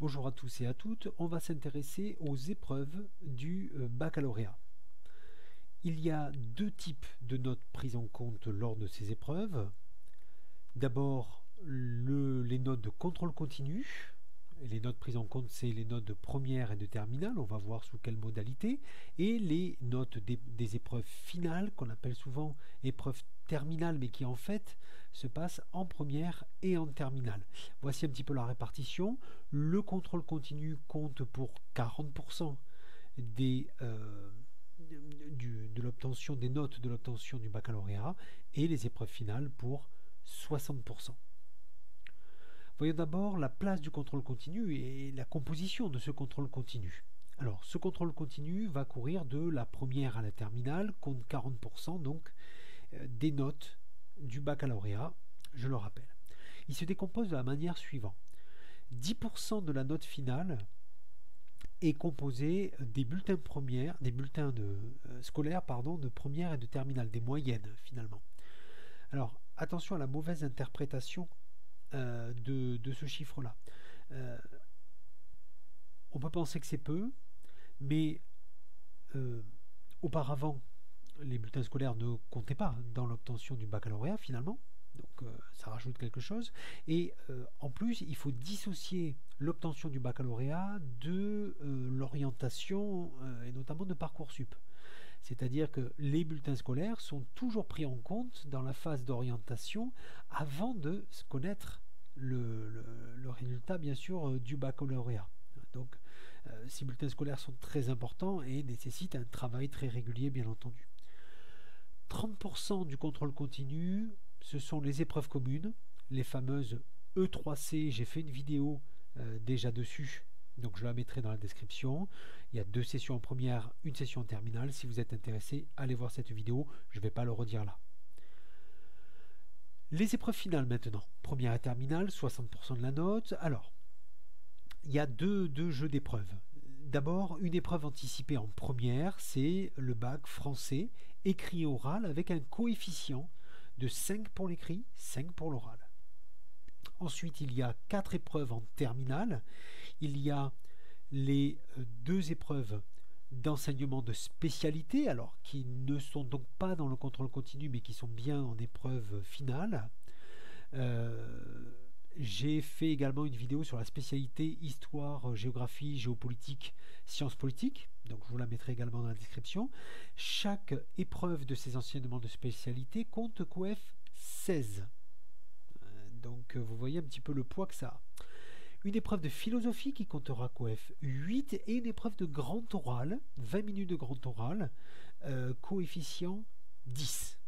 Bonjour à tous et à toutes, on va s'intéresser aux épreuves du baccalauréat. Il y a deux types de notes prises en compte lors de ces épreuves. D'abord, les notes de contrôle continu. Et les notes prises en compte, c'est les notes de première et de terminale, on va voir sous quelle modalité, et les notes des épreuves finales, qu'on appelle souvent épreuves terminales, mais qui en fait se passent en première et en terminale. Voici un petit peu la répartition. Le contrôle continu compte pour 40% de l'obtention des notes de l'obtention du baccalauréat, et les épreuves finales pour 60%. Voyons d'abord la place du contrôle continu et la composition de ce contrôle continu. Alors, ce contrôle continu va courir de la première à la terminale, compte 40% donc des notes du baccalauréat, je le rappelle. Il se décompose de la manière suivante. 10% de la note finale est composé des bulletins scolaires de première et de terminale, des moyennes finalement. Alors, attention à la mauvaise interprétation de ce chiffre-là. On peut penser que c'est peu, mais auparavant, les bulletins scolaires ne comptaient pas dans l'obtention du baccalauréat finalement, donc ça rajoute quelque chose. Et en plus, il faut dissocier l'obtention du baccalauréat de l'orientation et notamment de Parcoursup. C'est-à-dire que les bulletins scolaires sont toujours pris en compte dans la phase d'orientation avant de connaître le résultat, bien sûr, du baccalauréat. Donc, ces bulletins scolaires sont très importants et nécessitent un travail très régulier, bien entendu. 30% du contrôle continu, ce sont les épreuves communes, les fameuses E3C. J'ai fait une vidéo déjà dessus, donc je la mettrai dans la description. Il y a 2 sessions en première, une session en terminale. Si vous êtes intéressé, allez voir cette vidéo, je ne vais pas le redire là. Les épreuves finales maintenant, première et terminale, 60% de la note. Alors, il y a deux jeux d'épreuves. D'abord, une épreuve anticipée en première, c'est le bac français, écrit et oral, avec un coefficient de 5 pour l'écrit, 5 pour l'oral. Ensuite, il y a 4 épreuves en terminale. Il y a les 2 épreuves d'enseignement de spécialité, alors qui ne sont donc pas dans le contrôle continu, mais qui sont bien en épreuve finale. J'ai fait également une vidéo sur la spécialité histoire, géographie, géopolitique, sciences politiques, donc je vous la mettrai également dans la description. Chaque épreuve de ces enseignements de spécialité compte coef 16. Donc vous voyez un petit peu le poids que ça a. Une épreuve de philosophie qui comptera coef 8 et une épreuve de grand oral, 20 minutes de grand oral, coefficient 10.